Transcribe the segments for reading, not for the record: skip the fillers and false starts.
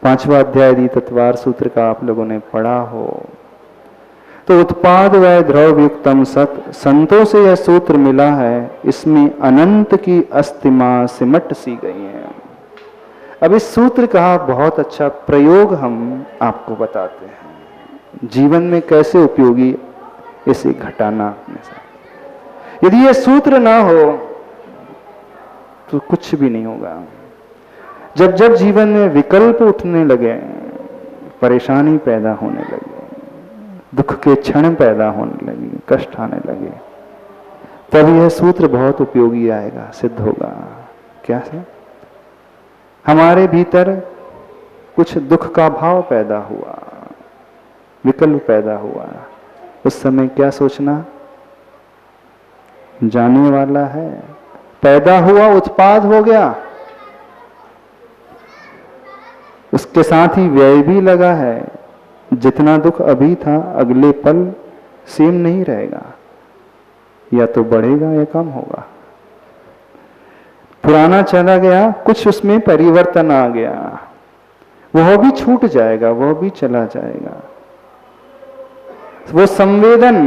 5वां अध्याय दी तत्वार सूत्र का आप लोगों ने पढ़ा हो तो उत्पाद व द्रव्युक्तम सत, संतों से यह सूत्र मिला है, इसमें अनंत की अस्तिमा सिमट सी गई है। अब इस सूत्र का बहुत अच्छा प्रयोग हम आपको बताते हैं, जीवन में कैसे उपयोगी इसे घटाना अपने साथ। यदि यह सूत्र ना हो तो कुछ भी नहीं होगा। जब जब जीवन में विकल्प उठने लगे, परेशानी पैदा होने लगी, दुख के क्षण पैदा होने लगे, कष्ट आने लगे, तब यह सूत्र बहुत उपयोगी आएगा, सिद्ध होगा। क्या से हमारे भीतर कुछ दुख का भाव पैदा हुआ, विकल्प पैदा हुआ, उस समय क्या सोचना, जाने वाला है, पैदा हुआ, उत्पाद हो गया, उसके साथ ही व्यय भी लगा है। जितना दुख अभी था अगले पल सेम नहीं रहेगा, या तो बढ़ेगा या कम होगा। पुराना चला गया, कुछ उसमें परिवर्तन आ गया, वह भी छूट जाएगा, वह भी चला जाएगा। वो संवेदन,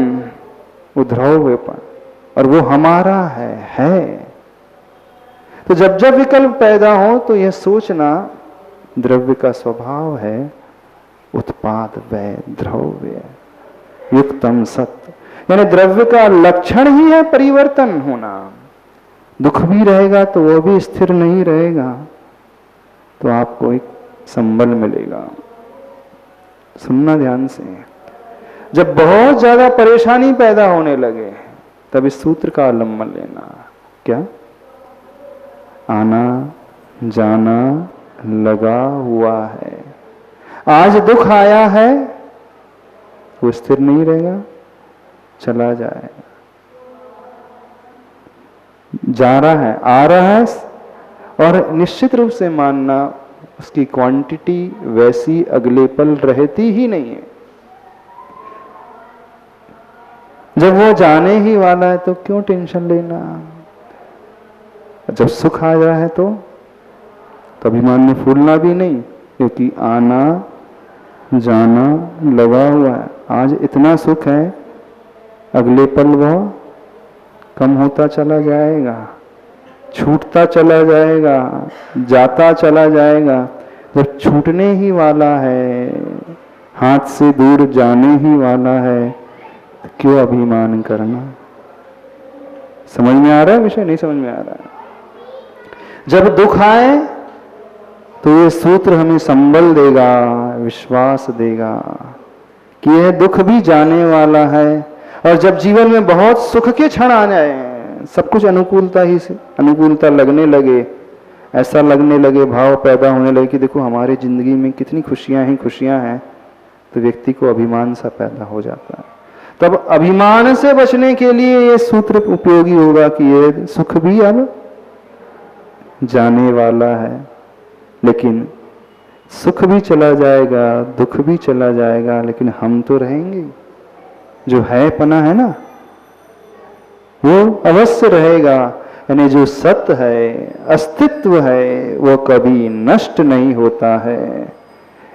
वो ध्रुवपन, और वो हमारा है। तो जब जब विकल्प पैदा हो तो यह सोचना द्रव्य का स्वभाव है, उत्पाद वै द्रव्य युक्तम सत्य, यानी द्रव्य का लक्षण ही है परिवर्तन होना। दुख भी रहेगा तो वो भी स्थिर नहीं रहेगा, तो आपको एक संबल मिलेगा। सुनना ध्यान से, जब बहुत ज्यादा परेशानी पैदा होने लगे तब इस सूत्र का अवलंबन लेना। क्या? आना जाना लगा हुआ है। आज दुख आया है, वो स्थिर नहीं रहेगा, चला जाएगा। जा रहा है, आ रहा है, और निश्चित रूप से मानना उसकी क्वांटिटी वैसी अगले पल रहती ही नहीं है। जब वो जाने ही वाला है तो क्यों टेंशन लेना। जब सुख आ रहा है तो अभिमान में फूलना भी नहीं, क्योंकि आना जाना लगा हुआ है। आज इतना सुख है, अगले पल वह कम होता चला जाएगा, छूटता चला जाएगा, जाता चला जाएगा। जब छूटने ही वाला है, हाथ से दूर जाने ही वाला है, तो क्यों अभिमान करना। समझ में आ रहा है विषय? नहीं समझ में आ रहा है? जब दुख आए तो ये सूत्र हमें संबल देगा, विश्वास देगा कि यह दुख भी जाने वाला है। और जब जीवन में बहुत सुख के क्षण आ जाए, सब कुछ अनुकूलता ही से अनुकूलता लगने लगे, ऐसा लगने लगे, भाव पैदा होने लगे कि देखो हमारी जिंदगी में कितनी खुशियां हैं, तो व्यक्ति को अभिमान सा पैदा हो जाता है। तब अभिमान से बचने के लिए ये सूत्र उपयोगी होगा कि ये सुख भी अब जाने वाला है, लेकिन सुख भी चला जाएगा, दुख भी चला जाएगा, लेकिन हम तो रहेंगे। जो है पना है ना, वो अवश्य रहेगा। यानी जो सत्य है, अस्तित्व है, वो कभी नष्ट नहीं होता है।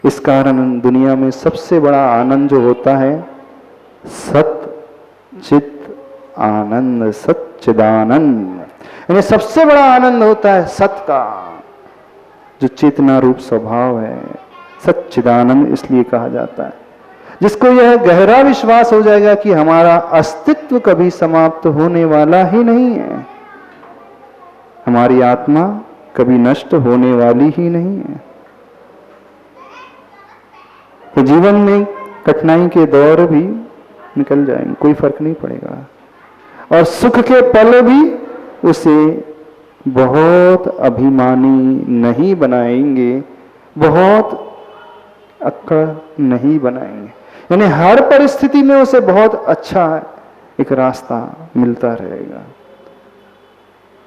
इस कारण दुनिया में सबसे बड़ा आनंद जो होता है, सत चित आनंद, सच्चिदानंद। यानी सबसे बड़ा आनंद होता है सत का, जो चेतना रूप स्वभाव है। सच्चिदानंद इसलिए कहा जाता है, जिसको यह गहरा विश्वास हो जाएगा कि हमारा अस्तित्व कभी समाप्त होने वाला ही नहीं है, हमारी आत्मा कभी नष्ट होने वाली ही नहीं है। तो जीवन में कठिनाई के दौर भी निकल जाएंगे, कोई फर्क नहीं पड़ेगा, और सुख के पल भी उसे बहुत अभिमानी नहीं बनाएंगे, बहुत अक्कड़ नहीं बनाएंगे। यानी हर परिस्थिति में उसे बहुत अच्छा एक रास्ता मिलता रहेगा।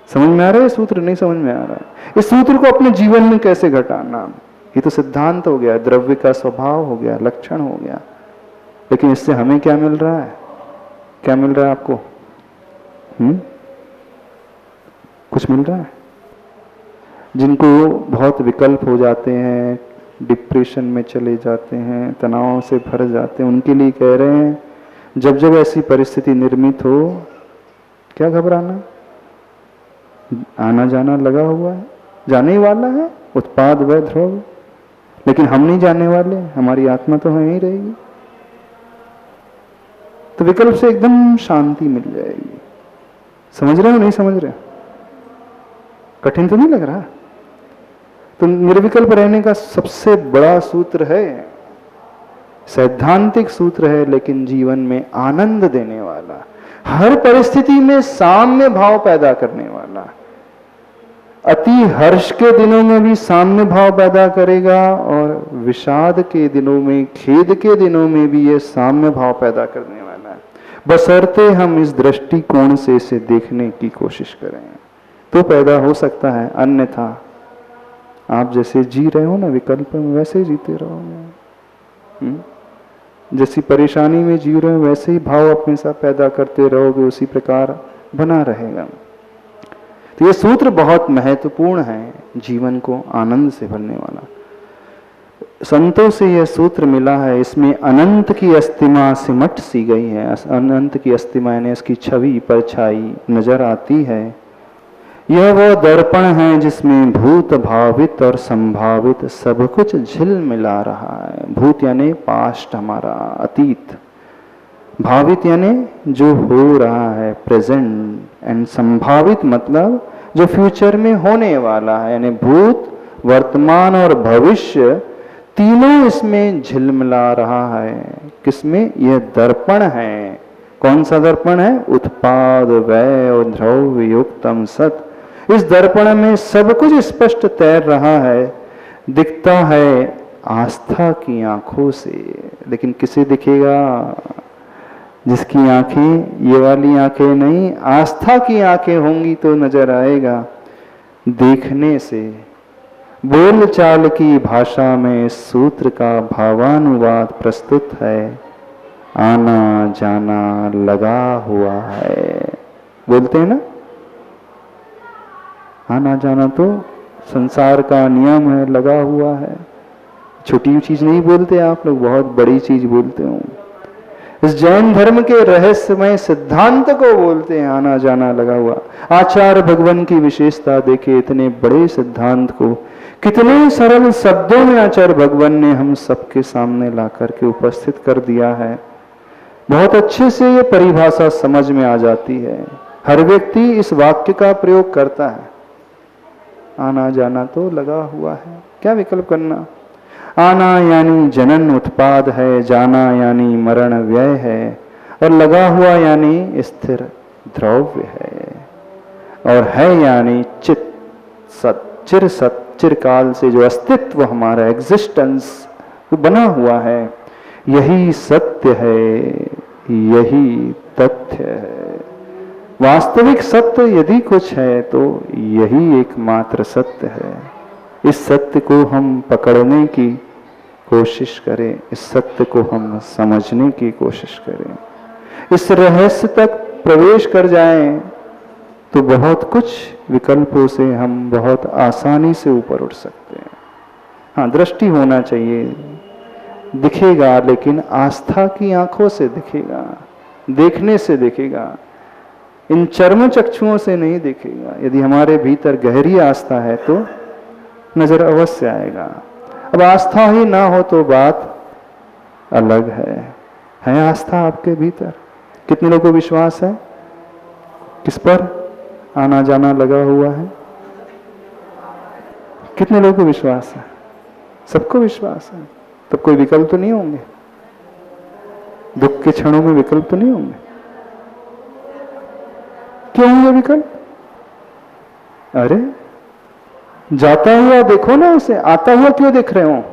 समझ में आ रहा है सूत्र? नहीं समझ में आ रहा है? इस सूत्र को अपने जीवन में कैसे घटाना, ये तो सिद्धांत हो गया, द्रव्य का स्वभाव हो गया, लक्षण हो गया। लेकिन इससे हमें क्या मिल रहा है? क्या मिल रहा है आपको? कुछ मिल रहा है? जिनको बहुत विकल्प हो जाते हैं, डिप्रेशन में चले जाते हैं, तनाव से भर जाते हैं, उनके लिए कह रहे हैं जब जब ऐसी परिस्थिति निर्मित हो, क्या घबराना, आना जाना लगा हुआ है, जाने ही वाला है, उत्पाद वै ध्रुव। लेकिन हम नहीं जाने वाले, हमारी आत्मा तो यहीं रहेगी। तो विकल्प से एकदम शांति मिल जाएगी। समझ रहे हो नहीं समझ रहे हो? कठिन तो नहीं लग रहा? तो निर्विकल्प रहने का सबसे बड़ा सूत्र है, सैद्धांतिक सूत्र है, लेकिन जीवन में आनंद देने वाला, हर परिस्थिति में साम्य भाव पैदा करने वाला। अति हर्ष के दिनों में भी साम्य भाव पैदा करेगा और विषाद के दिनों में, खेद के दिनों में भी ये साम्य भाव पैदा करने वाला है, बशर्ते हम इस दृष्टिकोण से इसे देखने की कोशिश करें तो पैदा हो सकता है। अन्यथा आप जैसे जी रहे हो ना विकल्प में, वैसे ही जीते रहोगे। जैसी परेशानी में जी रहे हो वैसे ही भाव अपने साथ पैदा करते रहोगे, उसी प्रकार बना रहेगा। तो ये सूत्र बहुत महत्वपूर्ण है, जीवन को आनंद से भरने वाला। संतों से यह सूत्र मिला है, इसमें अनंत की अस्तिमा सिमट सी गई है। अनंत की अस्तिमा यानी इसकी छवि परछाई नजर आती है। यह वो दर्पण है जिसमें भूत भावित और संभावित सब कुछ झिलमिला रहा है। भूत यानी पास्ट, हमारा अतीत, भावित यानी जो हो रहा है प्रेजेंट, एंड संभावित मतलब जो फ्यूचर में होने वाला है, यानी भूत, वर्तमान और भविष्य तीनों इसमें झिलमिला रहा है। किसमें? यह दर्पण है। कौन सा दर्पण है? उत्पाद वै और द्रव्य युक्तम सत। इस दर्पण में सब कुछ स्पष्ट तैर रहा है, दिखता है आस्था की आंखों से। लेकिन किसे दिखेगा? जिसकी आंखें ये वाली आंखें नहीं, आस्था की आंखें होंगी तो नजर आएगा। देखने से, बोल चाल की भाषा में इस सूत्र का भावानुवाद प्रस्तुत है। आना जाना लगा हुआ है, बोलते हैं ना, आना जाना तो संसार का नियम है, लगा हुआ है। छोटी चीज नहीं बोलते आप लोग, बहुत बड़ी चीज बोलते हो। इस जैन धर्म के रहस्यमय सिद्धांत को बोलते हैं आना जाना लगा हुआ। आचार्य भगवान की विशेषता देखे, इतने बड़े सिद्धांत को कितने सरल शब्दों में आचार्य भगवान ने हम सबके सामने ला करके उपस्थित कर दिया है। बहुत अच्छे से ये परिभाषा समझ में आ जाती है। हर व्यक्ति इस वाक्य का प्रयोग करता है। आना जाना तो लगा हुआ है, क्या विकल्प करना? आना यानी जनन उत्पाद है, जाना यानी मरण व्यय है, और लगा हुआ यानी स्थिर द्रव्य है, और है यानी चित सत, चिर सत, चिरकाल से जो अस्तित्व हमारा एग्जिस्टेंस वो बना हुआ है। यही सत्य है, यही तथ्य है। वास्तविक सत्य यदि कुछ है तो यही एकमात्र सत्य है। इस सत्य को हम पकड़ने की कोशिश करें, इस सत्य को हम समझने की कोशिश करें, इस रहस्य तक प्रवेश कर जाएं तो बहुत कुछ विकल्पों से हम बहुत आसानी से ऊपर उठ सकते हैं। हाँ, दृष्टि होना चाहिए, दिखेगा लेकिन आस्था की आंखों से दिखेगा, देखने से दिखेगा, इन चर्म चक्षुओं से नहीं दिखेगा। यदि हमारे भीतर गहरी आस्था है तो नजर अवश्य आएगा। अब आस्था ही ना हो तो बात अलग है आस्था आपके भीतर? कितने लोगों को विश्वास है? किस पर आना जाना लगा हुआ है? कितने लोगों को विश्वास है? सबको विश्वास है। तब कोई विकल्प तो नहीं होंगे? दुख के क्षणों में विकल्प तो नहीं होंगे? क्यों होंगे विकल्प? अरे जाता हुआ देखो ना उसे, आता हुआ क्यों देख रहे हो?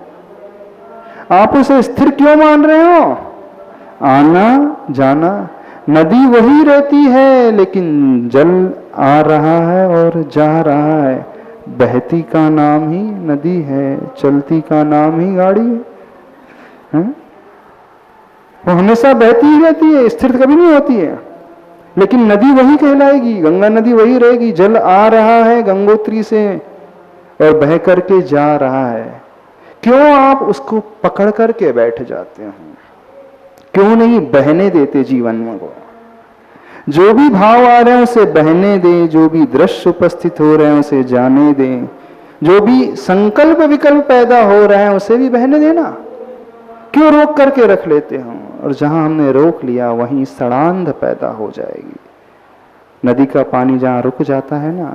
आप उसे स्थिर क्यों मान रहे हो? आना जाना, नदी वही रहती है लेकिन जल आ रहा है और जा रहा है। बहती का नाम ही नदी है, चलती का नाम ही गाड़ी है। वो हमेशा बहती ही रहती है, स्थिर कभी नहीं होती है। लेकिन नदी वही कहलाएगी, गंगा नदी वही रहेगी। जल आ रहा है गंगोत्री से और बह करके जा रहा है। क्यों आप उसको पकड़ करके बैठ जाते हो? क्यों नहीं बहने देते जीवन में वो? जो भी भाव आ रहे हैं उसे बहने दें, जो भी दृश्य उपस्थित हो रहे हैं उसे जाने दें, जो भी संकल्प विकल्प पैदा हो रहे हैं उसे भी बहने देना। क्यों रोक करके रख लेते हो? और जहां हमने रोक लिया वहीं सड़ांध पैदा हो जाएगी। नदी का पानी जहां रुक जाता है ना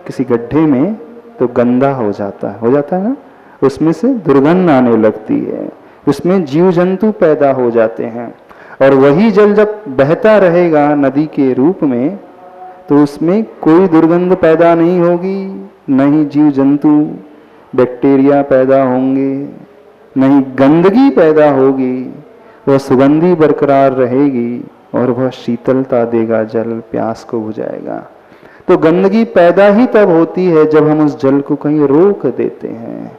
किसी गड्ढे में, तो गंदा हो जाता है ना, उसमें से दुर्गंध आने लगती है, उसमें जीव जंतु पैदा हो जाते हैं। और वही जल जब बहता रहेगा नदी के रूप में, तो उसमें कोई दुर्गंध पैदा नहीं होगी, न ही जीव जंतु बैक्टीरिया पैदा होंगे, न ही गंदगी पैदा होगी। वह सुगंधी बरकरार रहेगी और वह शीतलता देगा, जल प्यास को बुझाएगा। तो गंदगी पैदा ही तब होती है जब हम उस जल को कहीं रोक देते हैं।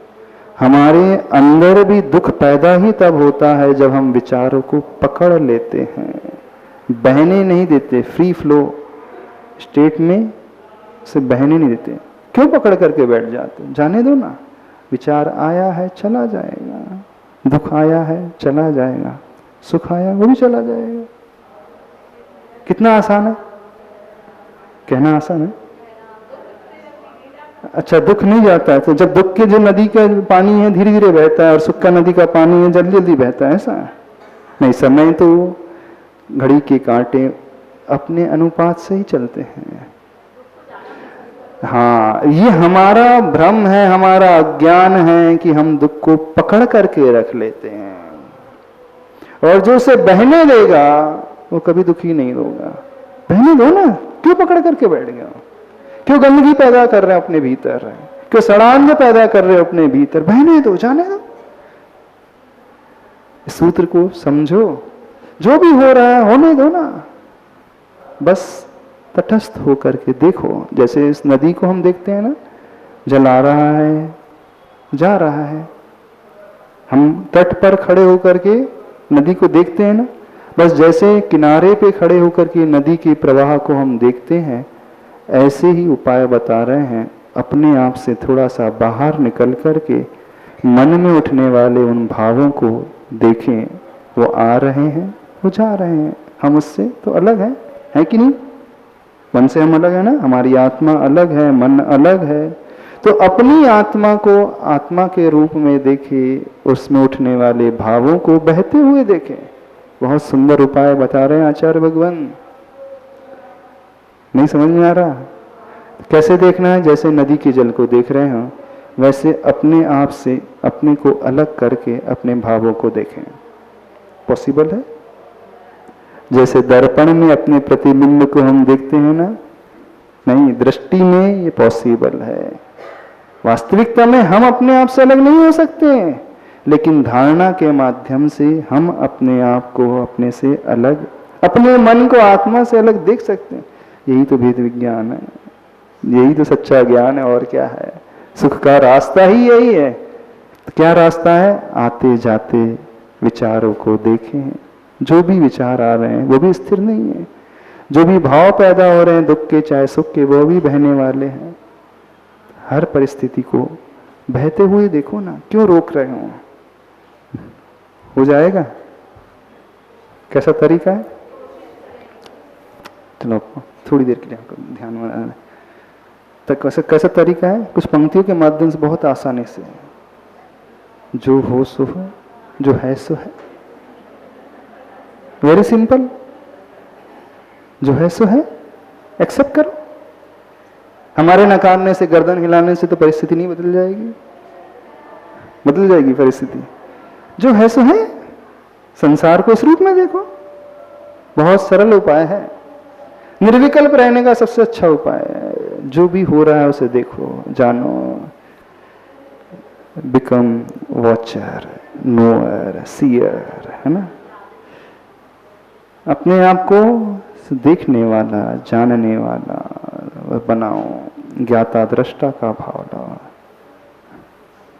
हमारे अंदर भी दुख पैदा ही तब होता है जब हम विचारों को पकड़ लेते हैं, बहने नहीं देते। फ्री फ्लो स्टेट में से बहने नहीं देते। क्यों पकड़ करके बैठ जाते? जाने दो ना। विचार आया है चला जाएगा, दुख आया है चला जाएगा, सुख आया वो भी चला जाएगा। कितना आसान है, कहना आसान है। अच्छा, दुख नहीं जाता है तो जब दुख के जो नदी का पानी है धीरे धीरे बहता है और सुख का नदी का पानी है जल्दी जल्दी बहता है, ऐसा है नहीं। समय तो घड़ी के कांटे अपने अनुपात से ही चलते हैं। हाँ, ये हमारा भ्रम है, हमारा अज्ञान है कि हम दुख को पकड़ करके रख लेते हैं। और जो उसे बहने देगा वो कभी दुखी नहीं होगा। बहने दो ना, क्यों पकड़ करके बैठ गया? क्यों गंदगी पैदा कर रहे हो अपने भीतर? क्यों सड़ांध पैदा कर रहे हो अपने भीतर? बहने दो, जाने दो। इस सूत्र को समझो। जो भी हो रहा है होने दो ना, बस तटस्थ होकर के देखो। जैसे इस नदी को हम देखते हैं ना, जल आ रहा है जा रहा है, हम तट पर खड़े होकर के नदी को देखते हैं ना, बस जैसे किनारे पे खड़े होकर के नदी के प्रवाह को हम देखते हैं, ऐसे ही उपाय बता रहे हैं। अपने आप से थोड़ा सा बाहर निकल करके मन में उठने वाले उन भावों को देखें। वो आ रहे हैं, वो जा रहे हैं, हम उससे तो अलग है कि नहीं? मन से हम अलग है ना, हमारी आत्मा अलग है, मन अलग है। तो अपनी आत्मा को आत्मा के रूप में देखें, उसमें उठने वाले भावों को बहते हुए देखें। बहुत सुंदर उपाय बता रहे हैं आचार्य भगवान। नहीं समझ में आ रहा? कैसे देखना है? जैसे नदी के जल को देख रहे हो वैसे अपने आप से अपने को अलग करके अपने भावों को देखें। पॉसिबल है? जैसे दर्पण में अपने प्रतिबिंब को हम देखते हैं ना, नहीं, दृष्टि में ये पॉसिबल है। वास्तविकता में हम अपने आप से अलग नहीं हो सकते, लेकिन धारणा के माध्यम से हम अपने आप को अपने से अलग, अपने मन को आत्मा से अलग देख सकते हैं। यही तो भेद विज्ञान है, यही तो सच्चा ज्ञान है। और क्या है? सुख का रास्ता ही यही है। तो क्या रास्ता है? आते जाते विचारों को देखें। जो भी विचार आ रहे हैं वो भी स्थिर नहीं है। जो भी भाव पैदा हो रहे हैं दुख के चाहे सुख के, वो भी बहने वाले हैं। हर परिस्थिति को बहते हुए देखो ना, क्यों रोक रहे हो जाएगा। कैसा तरीका है? चलो थोड़ी देर के लिए आपको ध्यान में तक कैसा तरीका है? कुछ पंक्तियों के माध्यम से बहुत आसानी से, जो हो सो हो, जो है सो है। Very simple. जो है सो है, एक्सेप्ट करो। हमारे नकारने से, गर्दन हिलाने से तो परिस्थिति नहीं बदल जाएगी। बदल जाएगी परिस्थिति। जो है सो है, संसार को इस रूप में देखो। बहुत सरल उपाय है। निर्विकल्प रहने का सबसे अच्छा उपाय है। जो भी हो रहा है उसे देखो, जानो। बिकम वॉचर, नोअर, सीयर, है ना। अपने आप को देखने वाला, जानने वाला बनाओ। ज्ञाता दृष्टा का भाव लाओ।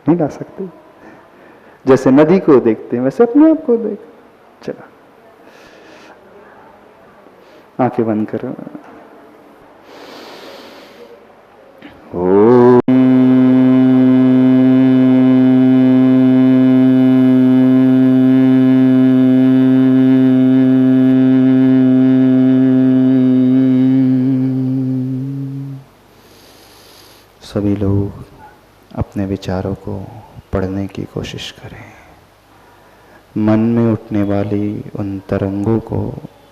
नहीं ला सकते? जैसे नदी को देखते हैं वैसे अपने आप को देख। चला, आंखें बंद करो। ओम सभी लोग अपने विचारों को पढ़ने की कोशिश करें। मन में उठने वाली उन तरंगों को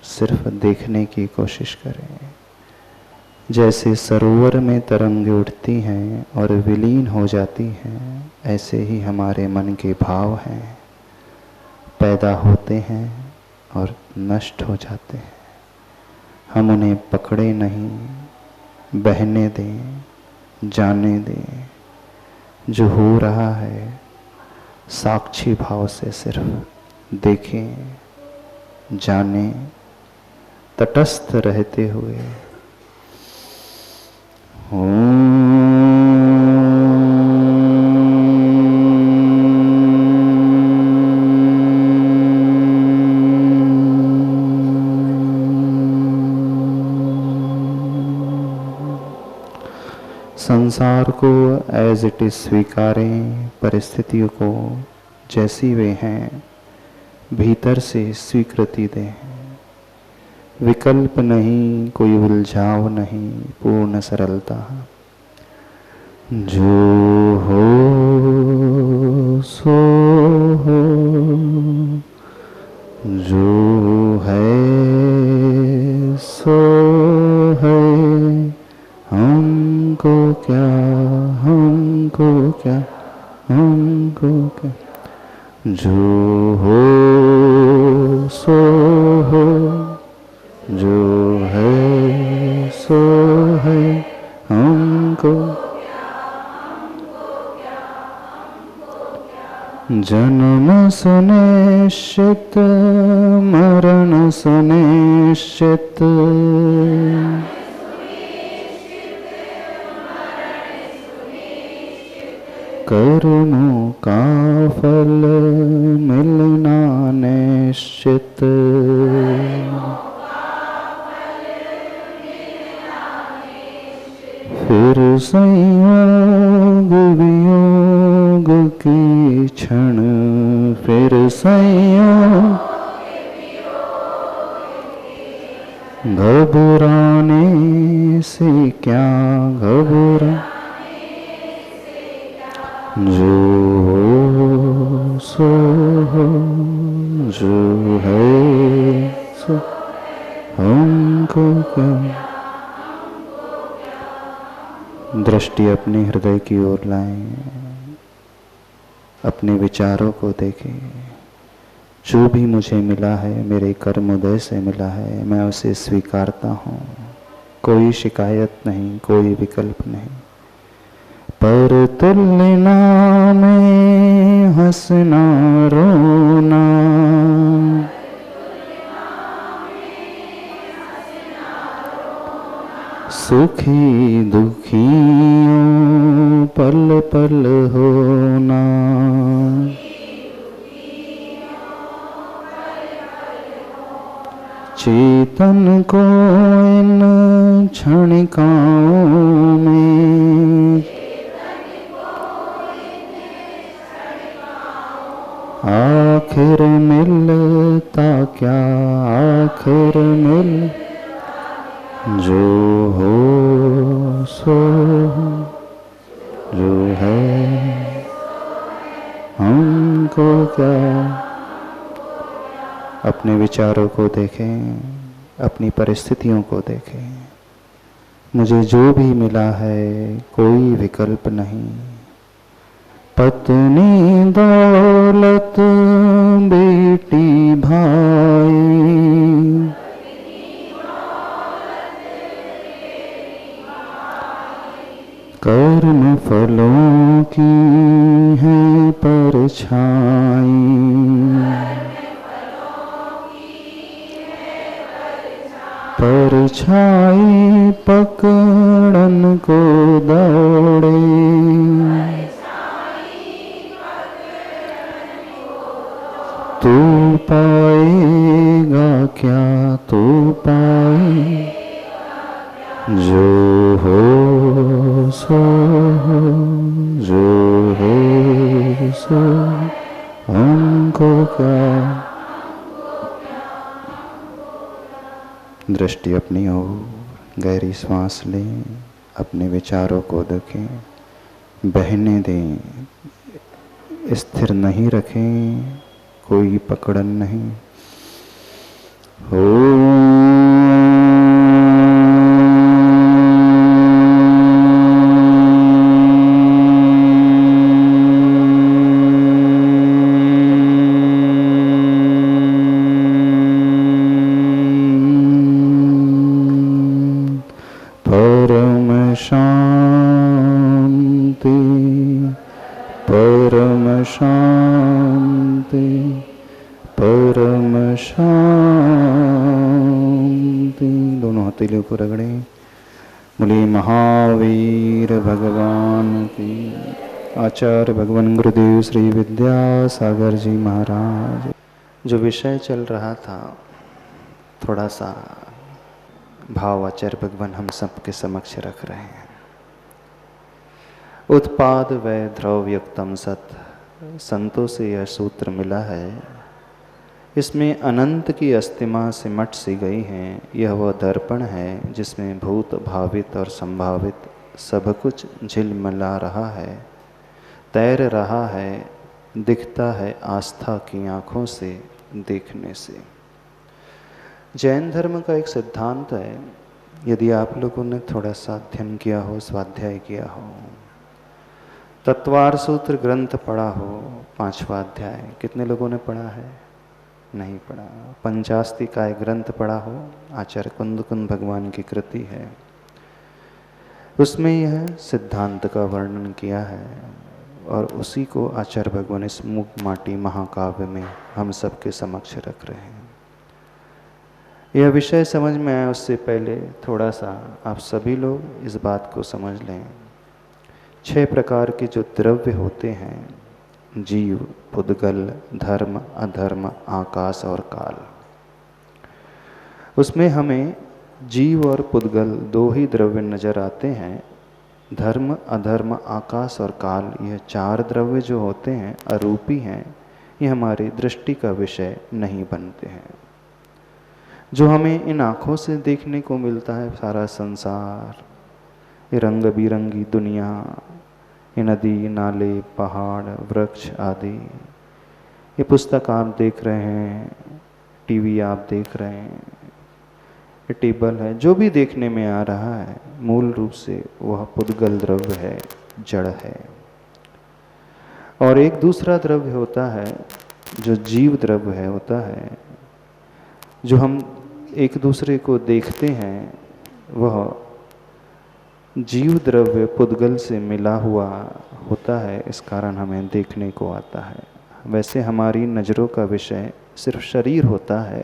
सिर्फ देखने की कोशिश करें। जैसे सरोवर में तरंगें उठती हैं और विलीन हो जाती हैं, ऐसे ही हमारे मन के भाव हैं, पैदा होते हैं और नष्ट हो जाते हैं। हम उन्हें पकड़े नहीं, बहने दें, जाने दें। जो हो रहा है साक्षी भाव से सिर्फ देखें, जाने, तटस्थ रहते हुए। संसार को एज इट इज स्वीकारें, परिस्थितियों को जैसी वे हैं भीतर से स्वीकृति दें। विकल्प नहीं, कोई उलझाव नहीं, पूर्ण सरलता। जो हो सो हो, जो है सो है, हमको क्या, हमको क्या, हमको क्या। जो हो सो हो, जो है सो है, हमको जन्म सुनिश्चित, मरण सुनिश्चित, कर्मों का फल मिलना निश्चित। फिर संयोग वियोग की क्षण, फिर संयोग घबराने से क्या, घबरा। जो हो सो हो, जो है सो, हमको क्या। दृष्टि अपने हृदय की ओर लाएं, अपने विचारों को देखें। जो भी मुझे मिला है मेरे कर्मोदय से मिला है, मैं उसे स्वीकारता हूँ। कोई शिकायत नहीं, कोई विकल्प नहीं। पर तुलना में हंसना रोना, सुखी दुखियों पल पल होना। चेतन को इन क्षणिकाओं में आखिर मिलता क्या, आखिर मिल। जो हो सो, जो है हमको क्या। अपने विचारों को देखें, अपनी परिस्थितियों को देखें। मुझे जो भी मिला है कोई विकल्प नहीं। पत्नी दौलत, बेटी भाई, कर्म फलों की है परछाई। परछाई पकड़न को दौड़े, तू पाएगा क्या, तू पाए। जो हो सो, जो हो सो, हमको क्या। दृष्टि अपनी ओर, गहरी सांस लें, अपने विचारों को देखें। बहने दें, स्थिर नहीं रखें, कोई पकड़न नहीं। परम शांति, परम शांति, परम शांति। दोनों हथेलियों को रगड़ें। बोले महावीर भगवान की। आचार्य भगवान गुरुदेव श्री विद्यासागर जी महाराज। जो विषय चल रहा था, थोड़ा सा भाव आचार्य भगवान हम सबके समक्ष रख रहे हैं। उत्पाद वै द्रव्यक्तम सत, संतों से यह सूत्र मिला है। इसमें अनंत की अस्तिमा सिमट सी गई हैं। यह वह दर्पण है जिसमें भूत भावित और संभावित सब कुछ झिलमिला रहा है, तैर रहा है, दिखता है आस्था की आँखों से देखने से। जैन धर्म का एक सिद्धांत है, यदि आप लोगों ने थोड़ा सा अध्ययन किया हो, स्वाध्याय किया हो, तत्वार सूत्र ग्रंथ पढ़ा हो, 5वां अध्याय, कितने लोगों ने पढ़ा है? नहीं पढ़ा। पंचास्तिकाय ग्रंथ पढ़ा हो, आचार्य कुंद भगवान की कृति है, उसमें यह सिद्धांत का वर्णन किया है और उसी को आचार्य भगवान इस मूक माटी महाकाव्य में हम सबके समक्ष रख रहे हैं। यह विषय समझ में आया उससे पहले थोड़ा सा आप सभी लोग इस बात को समझ लें। 6 प्रकार के जो द्रव्य होते हैं, जीव, पुद्गल, धर्म, अधर्म, आकाश और काल, उसमें हमें जीव और पुद्गल 2 ही द्रव्य नजर आते हैं। धर्म, अधर्म, आकाश और काल, यह 4 द्रव्य जो होते हैं अरूपी हैं, ये हमारी दृष्टि का विषय नहीं बनते हैं। जो हमें इन आँखों से देखने को मिलता है, सारा संसार, ये रंग बिरंगी दुनिया, ये नदी, नाले, पहाड़, वृक्ष आदि, ये पुस्तक आप देख रहे हैं, टीवी आप देख रहे हैं, ये टेबल है, जो भी देखने में आ रहा है मूल रूप से वह पुद्गल द्रव्य है, जड़ है। और एक दूसरा द्रव्य होता है जो जीव द्रव्य है, होता है जो हम एक दूसरे को देखते हैं, वह जीव द्रव्य पुद्गल से मिला हुआ होता है, इस कारण हमें देखने को आता है। वैसे हमारी नज़रों का विषय सिर्फ शरीर होता है,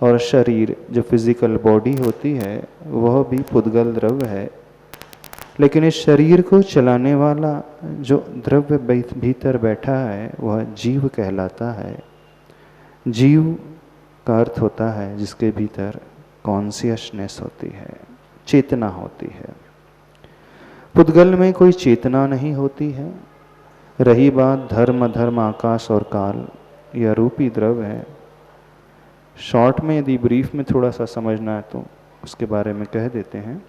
और शरीर जो फिजिकल बॉडी होती है वह भी पुद्गल द्रव्य है, लेकिन इस शरीर को चलाने वाला जो द्रव्य भीतर बैठा है वह जीव कहलाता है। जीव का अर्थ होता है जिसके भीतर कॉन्शियसनेस होती है, चेतना होती है। पुद्गल में कोई चेतना नहीं होती है। रही बात धर्म, अधर्म, आकाश और काल, यह रूपी द्रव्य है। शॉर्ट में यदि ब्रीफ में थोड़ा सा समझना है तो उसके बारे में कह देते हैं।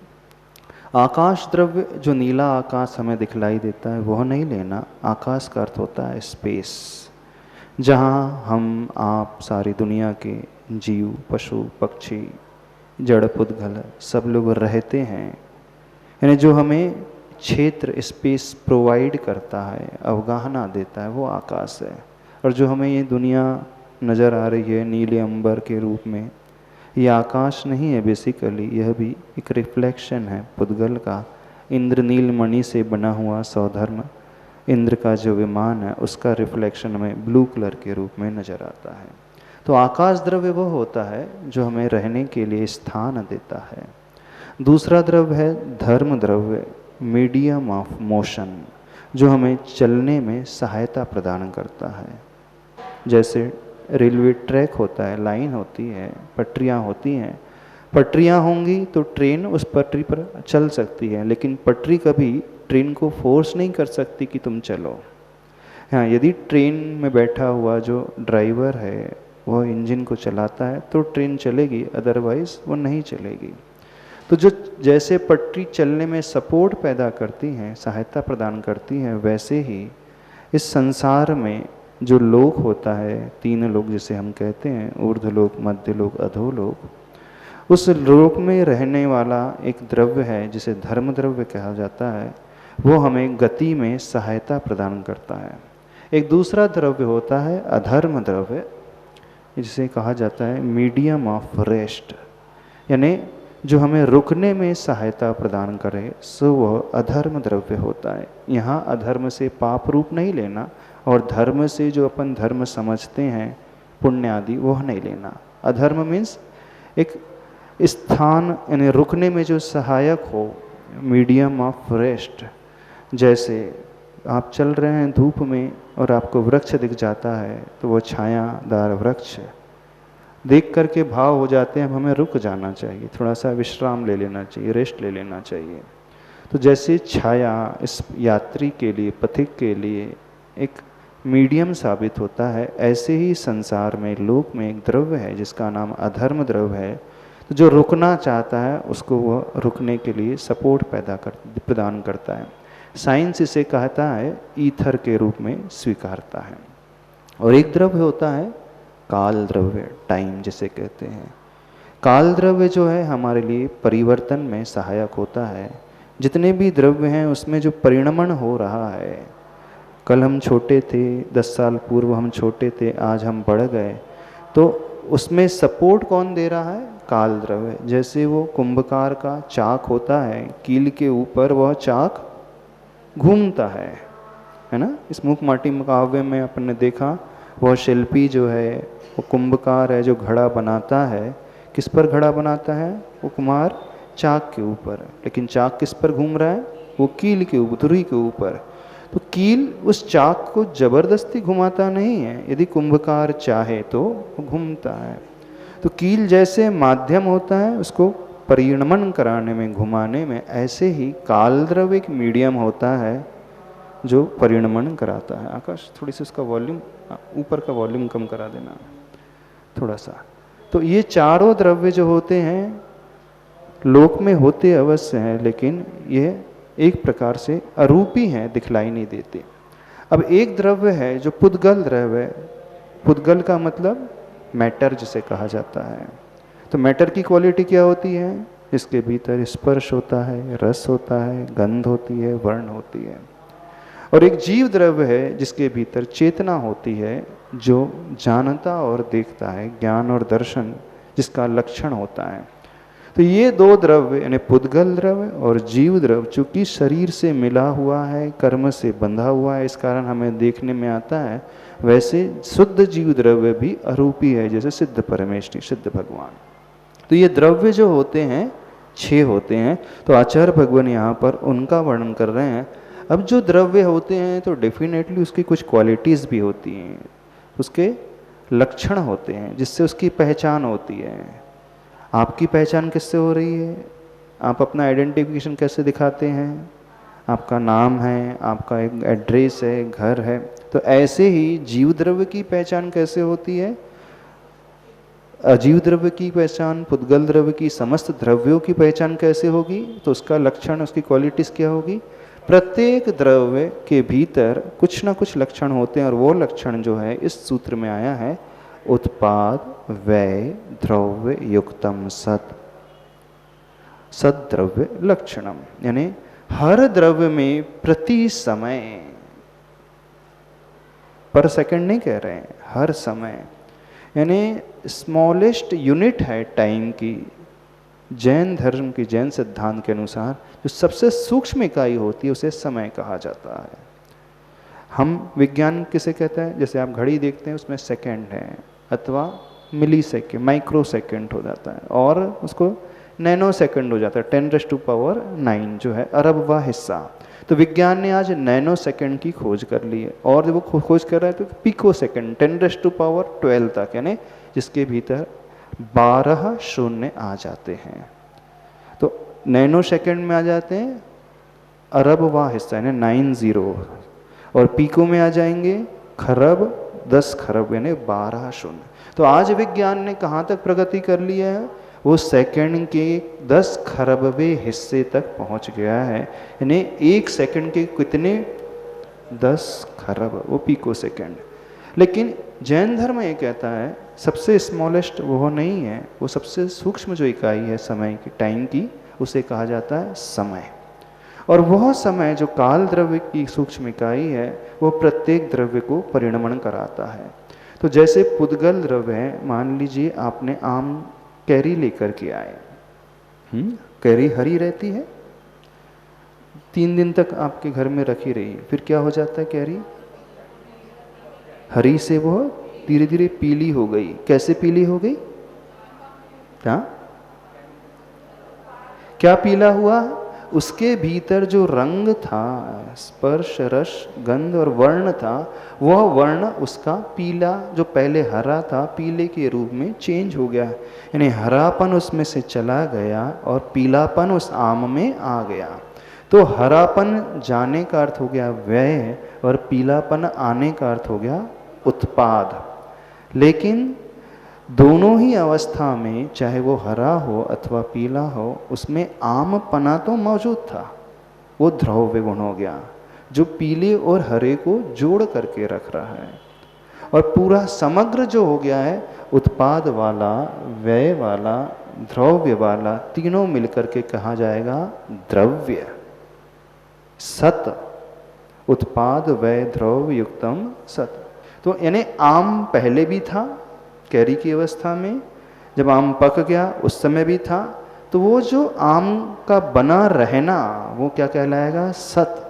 आकाश द्रव्य, जो नीला आकाश हमें दिखलाई देता है, वह नहीं लेना। आकाश का अर्थ होता है स्पेस, जहाँ हम आप सारी दुनिया के जीव, पशु, पक्षी, जड़, पुद्गल सब लोग रहते हैं। यानी जो हमें क्षेत्र, स्पेस प्रोवाइड करता है, अवगाहना देता है, वो आकाश है। और जो हमें ये दुनिया नज़र आ रही है नीले अंबर के रूप में, ये आकाश नहीं है बेसिकली, यह भी एक रिफ्लेक्शन है पुद्गल का। इंद्रनील मणि से बना हुआ सौधर्म, इंद्र का जो विमान है, उसका रिफ्लेक्शन हमें ब्लू कलर के रूप में नज़र आता है। तो आकाश द्रव्य वो होता है जो हमें रहने के लिए स्थान देता है। दूसरा द्रव्य है धर्म द्रव्य, मीडियम ऑफ मोशन, जो हमें चलने में सहायता प्रदान करता है। जैसे रेलवे ट्रैक होता है, लाइन होती है, पटरियाँ होती हैं। पटरियाँ होंगी तो ट्रेन उस पटरी पर चल सकती है, लेकिन पटरी कभी ट्रेन को फोर्स नहीं कर सकती कि तुम चलो। हाँ, यदि ट्रेन में बैठा हुआ जो ड्राइवर है वह इंजन को चलाता है तो ट्रेन चलेगी, अदरवाइज वो नहीं चलेगी। तो जो जैसे पटरी चलने में सपोर्ट पैदा करती हैं, सहायता प्रदान करती हैं, वैसे ही इस संसार में जो लोक होता है, 3 लोक जिसे हम कहते हैं, ऊर्ध्वलोक, मध्यलोक, अधोलोक, उस लोक में रहने वाला एक द्रव्य है जिसे धर्म द्रव्य कहा जाता है, वो हमें गति में सहायता प्रदान करता है। एक दूसरा द्रव्य होता है अधर्म द्रव्य, जिसे कहा जाता है मीडियम ऑफ रेस्ट, यानी जो हमें रुकने में सहायता प्रदान करे, सो वह अधर्म द्रव्य होता है। यहाँ अधर्म से पाप रूप नहीं लेना, और धर्म से जो अपन धर्म समझते हैं पुण्य आदि, वह नहीं लेना। अधर्म मीन्स एक स्थान, यानी रुकने में जो सहायक हो, मीडियम ऑफ रेस्ट। जैसे आप चल रहे हैं धूप में और आपको वृक्ष दिख जाता है, तो वो छायादार वृक्ष देख करके भाव हो जाते हैं, अब हमें रुक जाना चाहिए, थोड़ा सा विश्राम ले लेना चाहिए, रेस्ट ले लेना चाहिए। तो जैसे छाया इस यात्री के लिए, पथिक के लिए एक मीडियम साबित होता है, ऐसे ही संसार में, लोक में एक द्रव्य है जिसका नाम अधर्म द्रव्य है। तो जो रुकना चाहता है उसको वह रुकने के लिए सपोर्ट प्रदान करता है। साइंस इसे कहता है ईथर के रूप में स्वीकारता है। और एक द्रव्य होता है काल द्रव्य, टाइम जिसे कहते हैं। काल द्रव्य जो है हमारे लिए परिवर्तन में सहायक होता है। जितने भी द्रव्य हैं उसमें जो परिणमन हो रहा है, कल हम छोटे थे, 10 साल पूर्व हम छोटे थे, आज हम बढ़ गए, तो उसमें सपोर्ट कौन दे रहा है? काल द्रव्य। जैसे वो कुंभकार का चाक होता है, कील के ऊपर वह चाक घूमता है ना। इस मूक माटी मुकाबले में अपन ने देखा, वह शिल्पी जो है, वो कुंभकार है जो घड़ा बनाता है, किस पर घड़ा बनाता है? वो कुम्हार चाक के ऊपर। लेकिन चाक किस पर घूम रहा है? वो कील के ऊपर, धुरी के ऊपर। तो कील उस चाक को जबरदस्ती घुमाता नहीं है, यदि कुंभकार चाहे तो वो घूमता है। तो कील जैसे माध्यम होता है उसको परिणमन कराने में, घुमाने में, ऐसे ही काल द्रव्य एक मीडियम होता है जो परिणमन कराता है। आकाश थोड़ी सी उसका वॉल्यूम, ऊपर का वॉल्यूम कम करा देना थोड़ा सा। तो ये चारों द्रव्य जो होते हैं लोक में होते अवश्य हैं, लेकिन ये एक प्रकार से अरूपी हैं, दिखलाई नहीं देते। अब एक द्रव्य है जो पुद्गल द्रव्य है। पुद्गल का मतलब मैटर जिसे कहा जाता है। तो मैटर की क्वालिटी क्या होती है? इसके भीतर स्पर्श होता है, रस होता है, गंध होती है, वर्ण होती है। और एक जीव द्रव्य है जिसके भीतर चेतना होती है, जो जानता और देखता है, ज्ञान और दर्शन जिसका लक्षण होता है। तो ये 2 द्रव्य, यानी पुद्गल द्रव्य और जीव द्रव्य, चूंकि शरीर से मिला हुआ है, कर्म से बंधा हुआ है, इस कारण हमें देखने में आता है। वैसे शुद्ध जीव द्रव्य भी अरूपी है, जैसे सिद्ध परमेष्ठी, सिद्ध भगवान। तो ये द्रव्य जो होते हैं 6 होते हैं। तो आचार्य भगवान यहाँ पर उनका वर्णन कर रहे हैं। अब जो द्रव्य होते हैं तो डेफिनेटली उसकी कुछ क्वालिटीज़ भी होती हैं, उसके लक्षण होते हैं जिससे उसकी पहचान होती है। आपकी पहचान किससे हो रही है? आप अपना आइडेंटिफिकेशन कैसे दिखाते हैं? आपका नाम है, आपका एक एड्रेस है, घर है। तो ऐसे ही जीव द्रव्य की पहचान कैसे होती है? अजीव द्रव्य की पहचान, पुद्गल द्रव्य की, समस्त द्रव्यों की पहचान कैसे होगी? तो उसका लक्षण, उसकी क्वालिटीज क्या होगी? प्रत्येक द्रव्य के भीतर कुछ ना कुछ लक्षण होते हैं, और वो लक्षण जो है इस सूत्र में आया है, उत्पाद व्यय द्रव्य युक्तम सद, सद द्रव्य लक्षणम। यानी हर द्रव्य में प्रति समय, पर सेकंड नहीं कह रहे हैं, हर समय, यानी स्मॉलेस्ट यूनिट है टाइम की। जैन धर्म की, जैन सिद्धांत के अनुसार जो सबसे सूक्ष्म इकाई होती है उसे समय कहा जाता है। हम विज्ञान किसे कहते हैं? जैसे आप घड़ी देखते हैं उसमें सेकंड है, अथवा मिली सेकेंड, माइक्रो सेकेंड हो जाता है, और उसको नैनो सेकंड हो जाता है, 10⁹ जो है अरबवा हिस्सा। तो विज्ञान ने आज नैनो सेकंड की खोज कर ली है, और जब वो खोज कर रहा है तो पिको सेकंड 10⁻12 तक, यानी जिसके भीतर 12 शून्य आ जाते हैं। तो नैनो सेकंड में आ जाते हैं अरबवा हिस्सा, यानी 90, और पीको में आ जाएंगे खरब, 10 खरब, यानी 12 शून्य। तो आज विज्ञान ने कहाँ तक प्रगति कर ली है? वो सेकंड के 10 खरबवें हिस्से तक पहुंच गया है। यानी 1 सेकंड के कितने 10 खरब, वो पिको सेकंड। लेकिन जैन धर्म ये कहता है सबसे स्मॉलेस्ट वो नहीं है, वो सबसे सूक्ष्म जो इकाई है समय की, टाइम की, उसे कहा जाता है समय। और वह समय जो काल द्रव्य की सूक्ष्म इकाई है वो प्रत्येक द्रव्य को परिणमन कराता है। तो जैसे पुद्गल द्रव्य है, मान लीजिए आपने आम कैरी लेकर के आए, कैरी हरी रहती है, 3 दिन तक आपके घर में रखी रही, फिर क्या हो जाता है, कैरी हरी से वो धीरे धीरे पीली हो गई। कैसे पीली हो गई? क्या पीला हुआ? उसके भीतर जो रंग था, स्पर्श रस गंध और वर्ण था, वह वर्ण उसका पीला, जो पहले हरा था, पीले के रूप में चेंज हो गया। यानी हरापन उसमें से चला गया और पीलापन उस आम में आ गया। तो हरापन जाने का अर्थ हो गया व्यय और पीलापन आने का अर्थ हो गया उत्पाद। लेकिन दोनों ही अवस्था में, चाहे वो हरा हो अथवा पीला हो, उसमें आम पना तो मौजूद था, वो द्रव्य गुण हो गया जो पीले और हरे को जोड़ करके रख रहा है। और पूरा समग्र जो हो गया है, उत्पाद वाला, व्यय वाला, द्रव्य वाला, तीनों मिलकर के कहा जाएगा द्रव्य। सत, उत्पाद व्यय द्रव्य युक्तम सत। तो यानी आम पहले भी था कैरी की अवस्था में, जब आम पक गया उस समय भी था, तो वो जो आम का बना रहना वो क्या कहलाएगा? सत।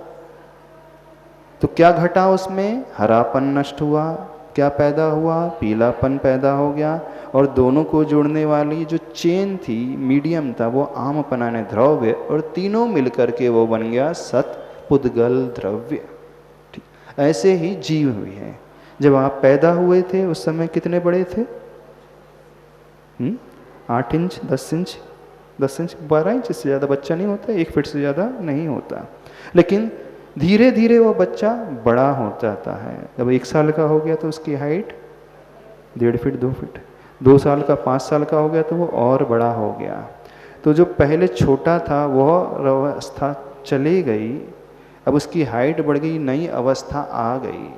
तो क्या घटा उसमें? हरापन नष्ट हुआ, क्या पैदा हुआ? पीलापन पैदा हो गया। और दोनों को जोड़ने वाली जो चेन थी, मीडियम था, वो आम पनाने द्रव्य, और तीनों मिलकर के वो बन गया सत पुद्गल द्रव्य। ऐसे ही जीव हुई है। जब आप पैदा हुए थे उस समय कितने बड़े थे? 8 इंच, 10 इंच, 12 इंच से ज़्यादा बच्चा नहीं होता, 1 फीट से ज़्यादा नहीं होता। लेकिन धीरे धीरे वो बच्चा बड़ा हो जाता है। जब 1 साल का हो गया तो उसकी हाइट 1.5 फीट, 2 फीट, 2 साल का, 5 साल का हो गया तो वो और बड़ा हो गया। तो जो पहले छोटा था वह अवस्था चली गई, अब उसकी हाइट बढ़ गई, नई अवस्था आ गई।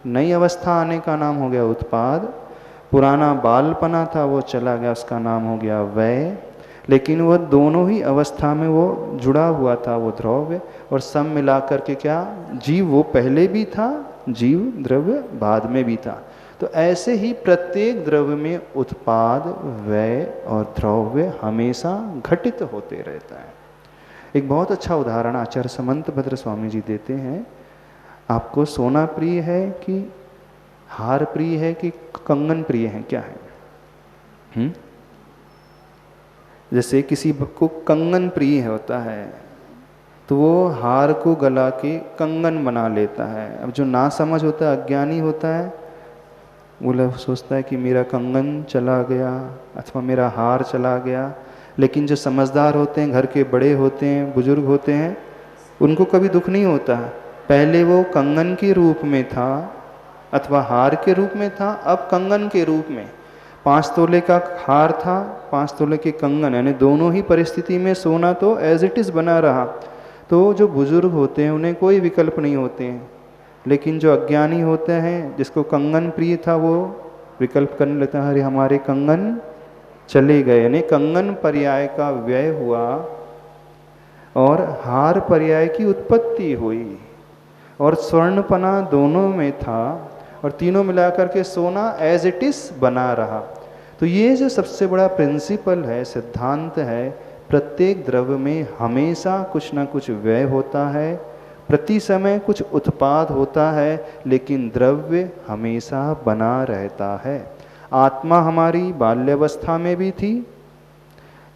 नई अवस्था आने का नाम हो गया उत्पाद। पुराना बालपना था वो चला गया, उसका नाम हो गया व्यय। लेकिन वह दोनों ही अवस्था में वो जुड़ा हुआ था, वो द्रव्य। और सब मिला करके क्या? जीव वो पहले भी था, जीव द्रव्य बाद में भी था। तो ऐसे ही प्रत्येक द्रव्य में उत्पाद, व्यय और द्रव्य हमेशा घटित होते रहता है। एक बहुत अच्छा उदाहरण आचार्य समंत भद्र स्वामी जी देते हैं। आपको सोना प्रिय है कि हार प्रिय है कि कंगन प्रिय है, क्या है? जैसे किसी को कंगन प्रिय होता है तो वो हार को गला के कंगन बना लेता है। अब जो ना समझ होता है, अज्ञानी होता है, वो सोचता है कि मेरा कंगन चला गया अथवा मेरा हार चला गया। लेकिन जो समझदार होते हैं, घर के बड़े होते हैं, बुजुर्ग होते हैं, उनको कभी दुख नहीं होता। पहले वो कंगन के रूप में था अथवा हार के रूप में था, अब कंगन के रूप में। 5 तोले का हार था, 5 तोले के कंगन, यानी दोनों ही परिस्थिति में सोना तो एज इट इज़ बना रहा। तो जो बुजुर्ग होते हैं उन्हें कोई विकल्प नहीं होते हैं। लेकिन जो अज्ञानी होते हैं, जिसको कंगन प्रिय था, वो विकल्प करने लगता है, अरे हमारे कंगन चले गए। यानी कंगन पर्याय का व्यय हुआ और हार पर्याय की उत्पत्ति हुई। और स्वर्णपना दोनों में था और तीनों मिलाकर के सोना एज इट इज बना रहा। तो ये जो सबसे बड़ा प्रिंसिपल है, सिद्धांत है, प्रत्येक द्रव्य में हमेशा कुछ ना कुछ व्यय होता है, प्रति समय कुछ उत्पाद होता है, लेकिन द्रव्य हमेशा बना रहता है। आत्मा हमारी बाल्यावस्था में भी थी,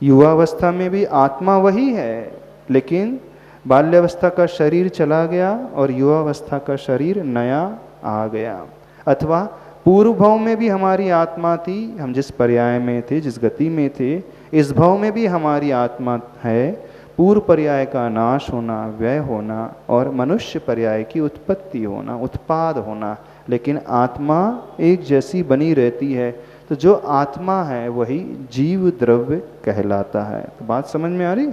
युवावस्था में भी आत्मा वही है, लेकिन बाल्यावस्था का शरीर चला गया और युवावस्था का शरीर नया आ गया। अथवा पूर्व भव में भी हमारी आत्मा थी, हम जिस पर्याय में थे, जिस गति में थे, इस भव में भी हमारी आत्मा है। पूर्व पर्याय का नाश होना, व्यय होना और मनुष्य पर्याय की उत्पत्ति होना, उत्पाद होना, लेकिन आत्मा एक जैसी बनी रहती है। तो जो आत्मा है वही जीव द्रव्य कहलाता है। तो बात समझ में आ रही?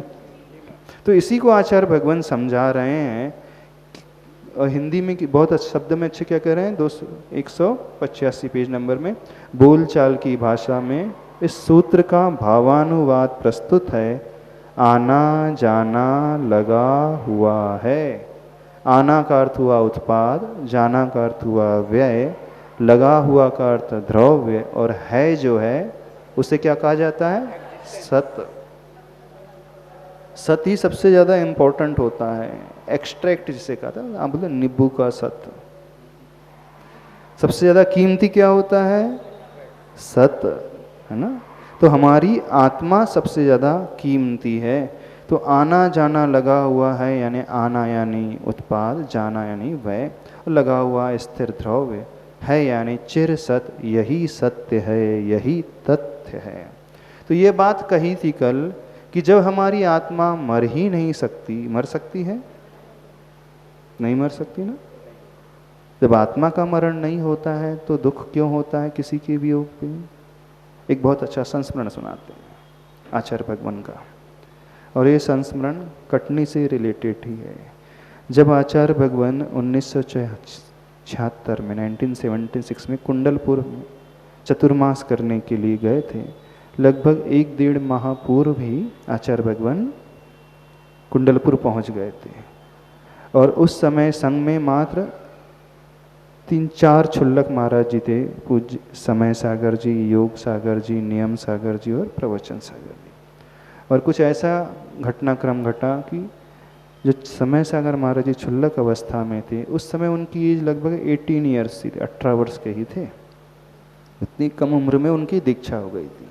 तो इसी को आचार्य भगवान समझा रहे हैं, और हिंदी में बहुत अच्छे शब्द में अच्छे क्या कह रहे हैं, 185 पेज नंबर में, बोलचाल की भाषा में इस सूत्र का भावानुवाद प्रस्तुत है। आना जाना लगा हुआ है। आना का अर्थ हुआ उत्पाद, जाना का अर्थ हुआ व्यय, लगा हुआ का अर्थ द्रव्य, और है जो है उसे क्या कहा जाता है, सत। सत ही सबसे ज़्यादा इम्पोर्टेंट होता है। एक्सट्रैक्ट जिसे कहा था, आप बोले नींबू का सत, सबसे ज़्यादा कीमती क्या होता है, सत, है ना। तो हमारी आत्मा सबसे ज़्यादा कीमती है। तो आना जाना लगा हुआ है, यानी आना यानी उत्पाद, जाना यानी व्यय, लगा हुआ स्थिर द्रव्य, है यानी चिर सत, यही सत्य है, यही तथ्य है। तो ये बात कही थी कल कि जब हमारी आत्मा मर ही नहीं सकती, मर सकती है, नहीं मर सकती ना। जब आत्मा का मरण नहीं होता है तो दुख क्यों होता है किसी के वियोग पे। एक बहुत अच्छा संस्मरण सुनाते हैं आचार्य भगवान का, और ये संस्मरण कटनी से रिलेटेड ही है। जब आचार्य भगवान 1976 में 1976 में कुंडलपुर में चतुर्मास करने के लिए गए थे, लगभग 1-1.5 माह पूर्व ही आचार्य भगवान कुंडलपुर पहुंच गए थे, और उस समय संघ में मात्र 3-4 क्षुल्लक महाराज जी थे, पूज्य समय सागर जी, योग सागर जी, नियम सागर जी और प्रवचन सागर जी। और कुछ ऐसा घटनाक्रम घटा कि जो समय सागर महाराज जी क्षुल्लक अवस्था में थे, उस समय उनकी एज लगभग 18 ईयर्स थी, 18 वर्ष के ही थे। इतनी कम उम्र में उनकी दीक्षा हो गई थी।